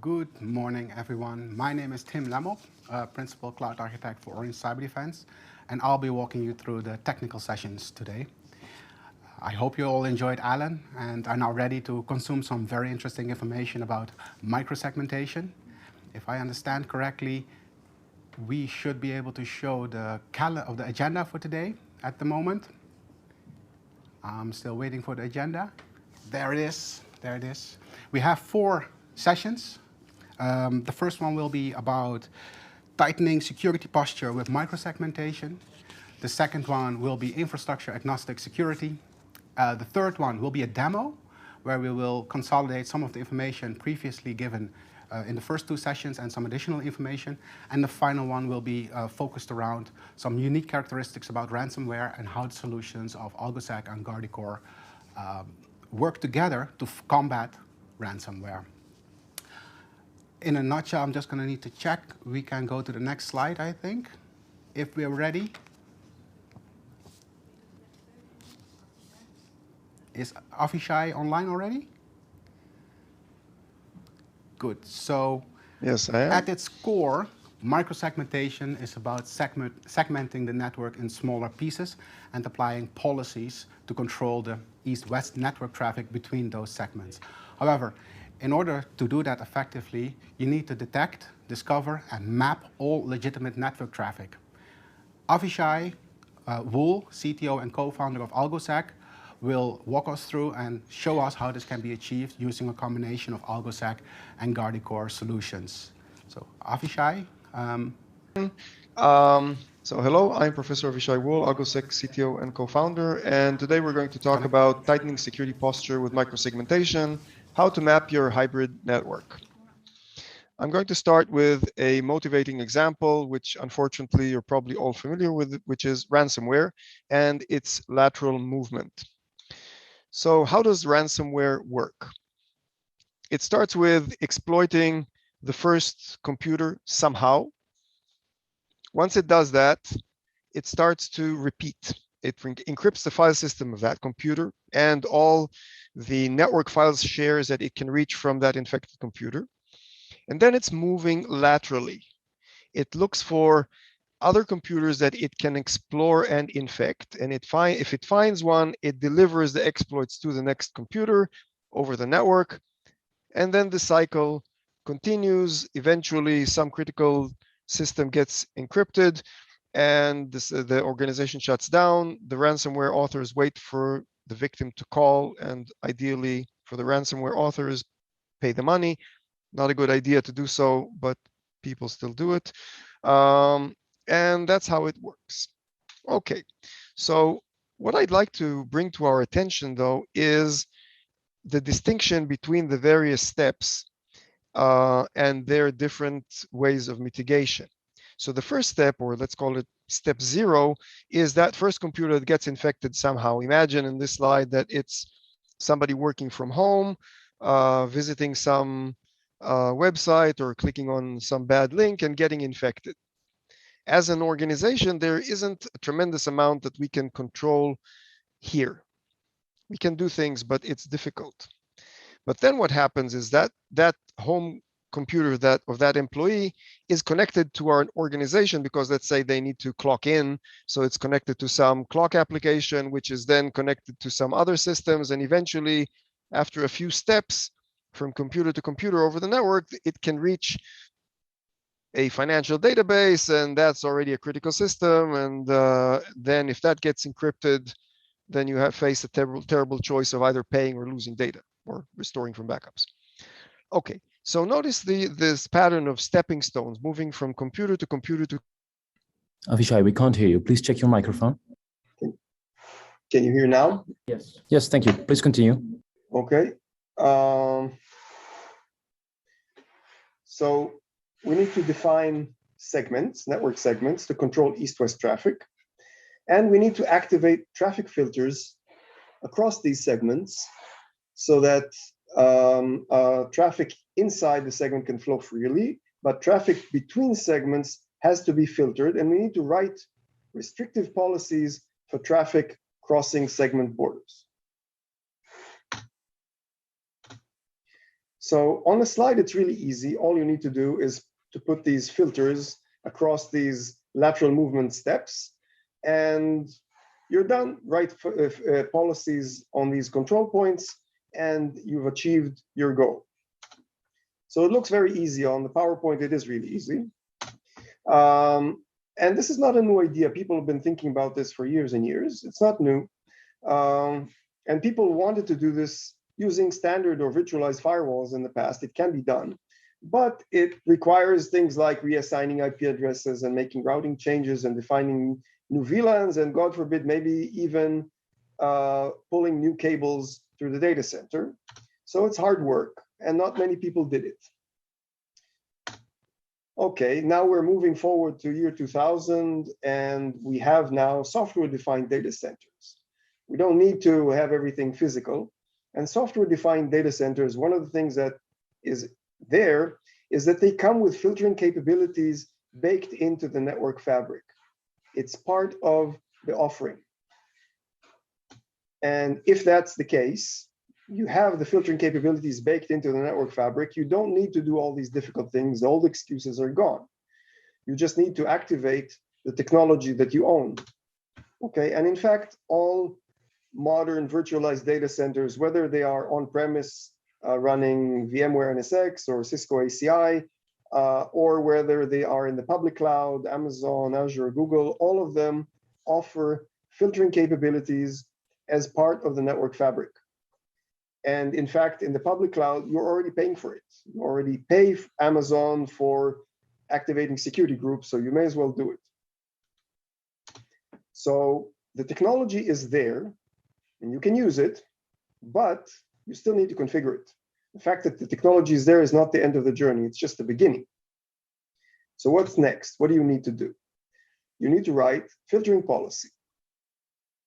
Good morning, everyone. My name is Tim Lemop, Principal Cloud Architect for Orange Cyber Defense, and I'll be walking you through the technical sessions today. I hope you all enjoyed Alan and are now ready to consume some very interesting information about micro-segmentation. If I understand correctly, we should be able to show the agenda for today at the moment. I'm still waiting for the agenda. There it is. There it is. We have 4 sessions. The first one will be about tightening security posture with micro-segmentation. The second one will be infrastructure agnostic security. The third one will be a demo where we will consolidate some of the information previously given in the first 2 sessions and some additional information. And the final one will be focused around some unique characteristics about ransomware and how the solutions of AlgoSec and Guardicore work together to combat ransomware. In a nutshell, I'm just going to need to check. We can go to the next slide, I think, if we're ready. Is Avishai online already? Good. So yes, I am. At its core, micro-segmentation is about segmenting the network in smaller pieces and applying policies to control the east-west network traffic between those segments. However, in order to do that effectively, you need to detect, discover, and map all legitimate network traffic. Avishai Wool, CTO and co-founder of AlgoSec, will walk us through and show us how this can be achieved using a combination of AlgoSec and Guardicore solutions. So, Avishai. So hello, I'm Professor Avishai Wool, AlgoSec CTO and co-founder, and today we're going to talk about tightening security posture with micro-segmentation, how to map your hybrid network. I'm going to start with a motivating example, which unfortunately you're probably all familiar with, which is ransomware and its lateral movement. So how does ransomware work? It starts with exploiting the first computer somehow. Once it does that, it starts to repeat. It encrypts the file system of that computer and all the network files shares that it can reach from that infected computer. And then it's moving laterally. It looks for other computers that it can explore and infect. And if it finds one, it delivers the exploits to the next computer over the network. And then the cycle continues. Eventually, some critical system gets encrypted and the organization shuts down. The ransomware authors wait for the victim to call, and ideally for the ransomware authors, pay the money. Not a good idea to do so, but people still do it. And that's how it works. Okay, so what I'd like to bring to our attention, though, is the distinction between the various steps and their different ways of mitigation. So the first step, or let's call it step 0, is that first computer that gets infected somehow. Imagine in this slide that it's somebody working from home, visiting some website or clicking on some bad link and getting infected. As an organization, there isn't a tremendous amount that we can control here. We can do things, but it's difficult. But then what happens is that that home computer of that employee is connected to our organization because let's say they need to clock in. So it's connected to some clock application, which is then connected to some other systems. And eventually, after a few steps from computer to computer over the network, it can reach a financial database, and that's already a critical system. And then if that gets encrypted, then you face a terrible choice of either paying or losing data or restoring from backups. Okay, so notice this pattern of stepping stones, moving from computer to computer to... Avishai, we can't hear you. Please check your microphone. Can you hear now? Yes. Yes, thank you. Please continue. Okay. So we need to define segments, network segments, to control east-west traffic. And we need to activate traffic filters across these segments so that traffic inside the segment can flow freely, but traffic between segments has to be filtered, and we need to write restrictive policies for traffic crossing segment borders. So on the slide, it's really easy. All you need to do is to put these filters across these lateral movement steps, and you're done. Write policies on these control points, and you've achieved your goal. So it looks very easy on the PowerPoint. It is really easy. And this is not a new idea. People have been thinking about this for years and years. It's not new. And people wanted to do this using standard or virtualized firewalls in the past. It can be done, but it requires things like reassigning IP addresses and making routing changes and defining new VLANs, and God forbid, maybe even pulling new cables through the data center. So it's hard work, and not many people did it. Okay, now we're moving forward to year 2000, and we have now software-defined data centers. We don't need to have everything physical. And software-defined data centers, one of the things that is there is that they come with filtering capabilities baked into the network fabric. It's part of the offering. And if that's the case, you have the filtering capabilities baked into the network fabric. You don't need to do all these difficult things. All the excuses are gone. You just need to activate the technology that you own. Okay, and in fact, all modern virtualized data centers, whether they are on-premise running VMware NSX or Cisco ACI, or whether they are in the public cloud, Amazon, Azure, Google, all of them offer filtering capabilities as part of the network fabric. And in fact, in the public cloud, you're already paying for it. You already pay Amazon for activating security groups, so you may as well do it. So the technology is there, and you can use it, but you still need to configure it. The fact that the technology is there is not the end of the journey, it's just the beginning. So what's next? What do you need to do? You need to write filtering policy.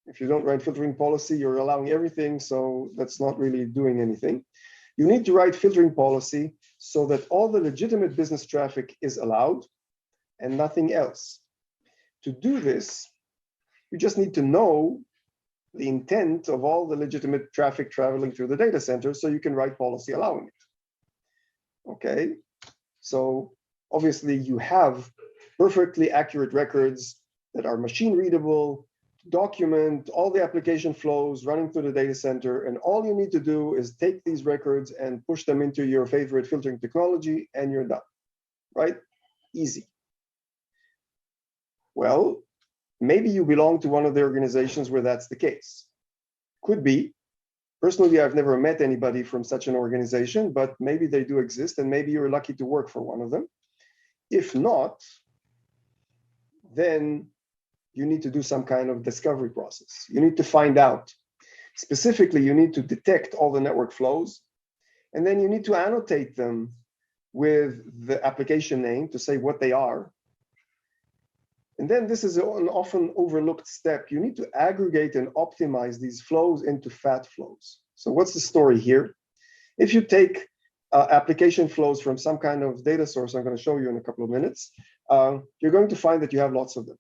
If you don't write filtering policy, you're allowing everything, so that's not really doing anything. You need to write filtering policy so that all the legitimate business traffic is allowed and nothing else. To do this, you just need to know the intent of all the legitimate traffic traveling through the data center so you can write policy allowing it. Okay, so obviously you have perfectly accurate records that are machine readable, document all the application flows running through the data center, and all you need to do is take these records and push them into your favorite filtering technology, and you're done, right? Easy. Well, maybe you belong to one of the organizations where that's the case. Could be. Personally, I've never met anybody from such an organization, but maybe they do exist, and maybe you're lucky to work for one of them. If not, then you need to do some kind of discovery process. You need to find out. Specifically, you need to detect all the network flows, and then you need to annotate them with the application name to say what they are. And then this is an often overlooked step. You need to aggregate and optimize these flows into fat flows. So what's the story here? If you take application flows from some kind of data source, I'm going to show you in a couple of minutes, you're going to find that you have lots of them.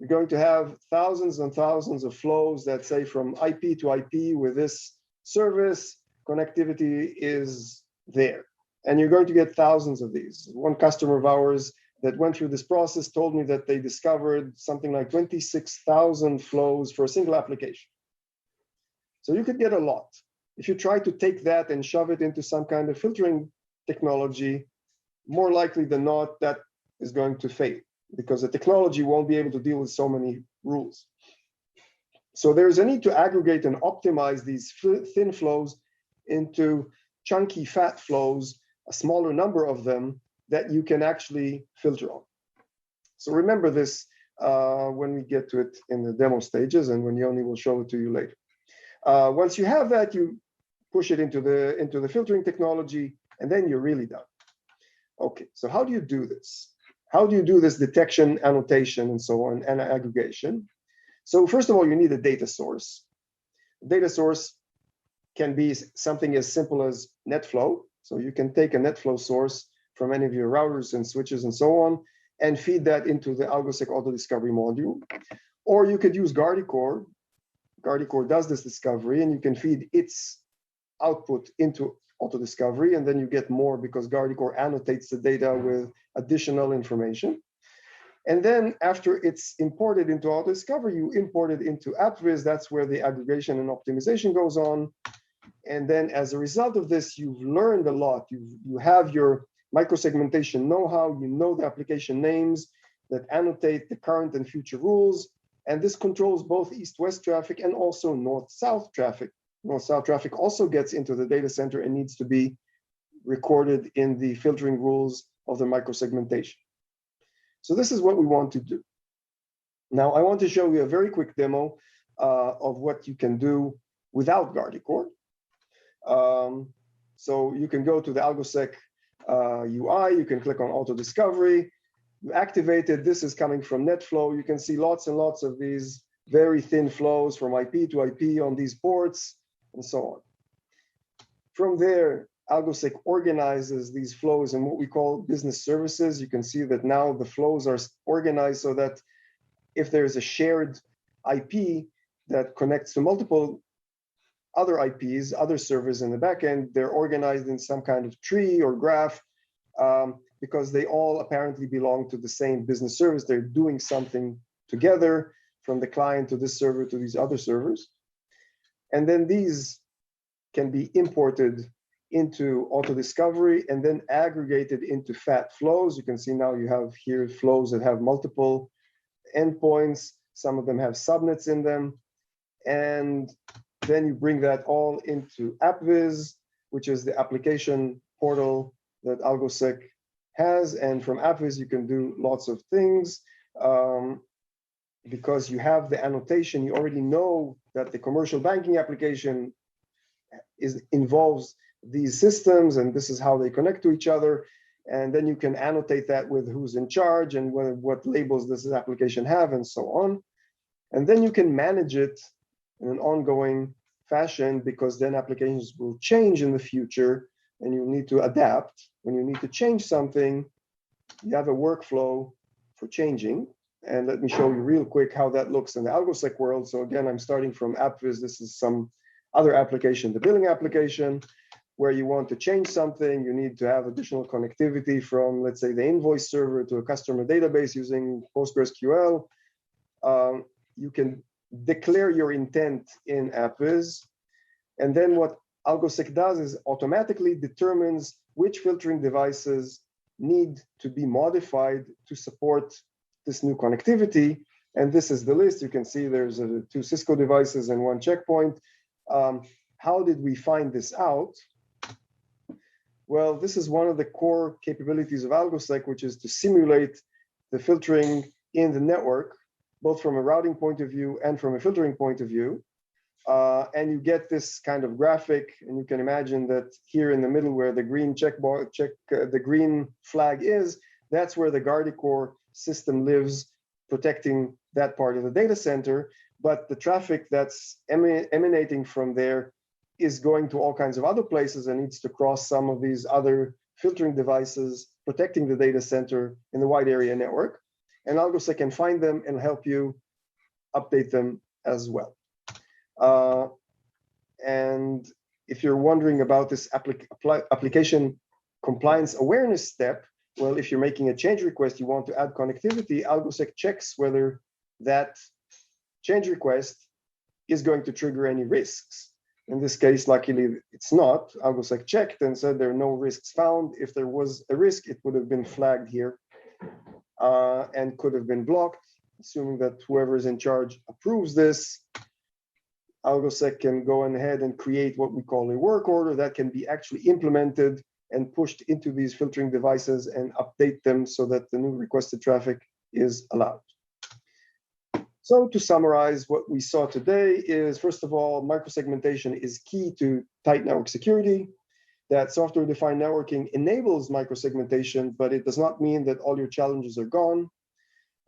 You're going to have thousands and thousands of flows that say from IP to IP with this service, connectivity is there. And you're going to get thousands of these. One customer of ours that went through this process told me that they discovered something like 26,000 flows for a single application. So you could get a lot. If you try to take that and shove it into some kind of filtering technology, more likely than not, that is going to fail because the technology won't be able to deal with so many rules. So there's a need to aggregate and optimize these thin flows into chunky fat flows, a smaller number of them, that you can actually filter on. So remember this when we get to it in the demo stages, and when Yoni will show it to you later. Once you have that, you push it into the filtering technology, and then you're really done. Okay, so how do you do this? How do you do this detection, annotation, and so on, and aggregation? So first of all, you need a data source. A data source can be something as simple as NetFlow. So you can take a NetFlow source from any of your routers and switches and so on, and feed that into the AlgoSec auto discovery module. Or you could use Guardicore. Guardicore does this discovery, and you can feed its output into auto-discovery, and then you get more because Guardicore annotates the data with additional information. And then after it's imported into auto-discovery, you import it into AppViz. That's where the aggregation and optimization goes on. And then as a result of this, you've learned a lot. You have your micro-segmentation know-how, you know the application names that annotate the current and future rules. And this controls both east-west traffic and also north-south traffic. North-south traffic also gets into the data center and needs to be recorded in the filtering rules of the micro-segmentation. So this is what we want to do. Now, I want to show you a very quick demo of what you can do without Guardicore. So you can go to the AlgoSec UI, you can click on Auto Discovery, you activate it. This is coming from NetFlow. You can see lots and lots of these very thin flows from IP to IP on these ports and so on. From there, AlgoSec organizes these flows in what we call business services. You can see that now the flows are organized so that if there's a shared IP that connects to multiple other IPs, other servers in the backend, they're organized in some kind of tree or graph because they all apparently belong to the same business service. They're doing something together from the client to this server to these other servers. And then these can be imported into auto discovery and then aggregated into fat flows. You can see now you have here flows that have multiple endpoints. Some of them have subnets in them. And then you bring that all into AppViz, which is the application portal that AlgoSec has. And from AppViz, you can do lots of things. Because you have the annotation, you already know that the commercial banking application involves these systems, and this is how they connect to each other. And then you can annotate that with who's in charge and what labels does this application have and so on. And then you can manage it in an ongoing fashion, because then applications will change in the future and you need to adapt. When you need to change something, you have a workflow for changing. And let me show you real quick how that looks in the AlgoSec world. So again, I'm starting from AppViz. This is some other application, the billing application, where you want to change something. You need to have additional connectivity from, let's say, the invoice server to a customer database using PostgreSQL. You can declare your intent in AppViz. And then what AlgoSec does is automatically determines which filtering devices need to be modified to support this new connectivity. And this is the list. You can see there's 2 Cisco devices and 1 checkpoint. How did we find this out? Well, this is one of the core capabilities of AlgoSec, which is to simulate the filtering in the network, both from a routing point of view and from a filtering point of view. And you get this kind of graphic, and you can imagine that here in the middle where the green the green flag is, that's where the Guardicore system lives, protecting that part of the data center. But the traffic that's emanating from there is going to all kinds of other places and needs to cross some of these other filtering devices, protecting the data center in the wide area network. And AlgoSec can find them and help you update them as well. And if you're wondering about this application compliance awareness step, well, if you're making a change request, you want to add connectivity, AlgoSec checks whether that change request is going to trigger any risks. In this case, luckily, it's not. AlgoSec checked and said there are no risks found. If there was a risk, it would have been flagged here and could have been blocked, assuming that whoever is in charge approves this. AlgoSec can go ahead and create what we call a work order that can be actually implemented and pushed into these filtering devices and update them so that the new requested traffic is allowed. So to summarize, what we saw today is, first of all, micro-segmentation is key to tight network security. That software-defined networking enables micro-segmentation, but it does not mean that all your challenges are gone.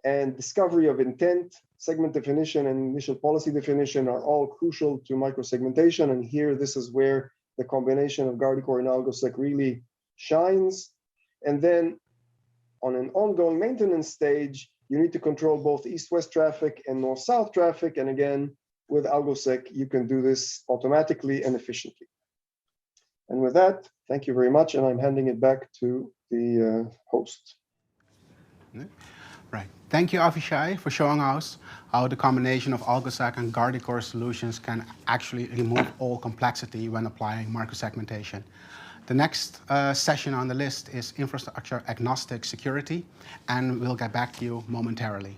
And discovery of intent, segment definition, and initial policy definition are all crucial to micro-segmentation. And here, this is where the combination of Guardicore and AlgoSec really shines. And then on an ongoing maintenance stage, you need to control both east-west traffic and north-south traffic. And again, with AlgoSec, you can do this automatically and efficiently. And with that, thank you very much, and I'm handing it back to the host. Right. Thank you, Avishai, for showing us how the combination of AlgoSec and Guardicore solutions can actually remove all complexity when applying microsegmentation. The next session on the list is infrastructure agnostic security, and we'll get back to you momentarily.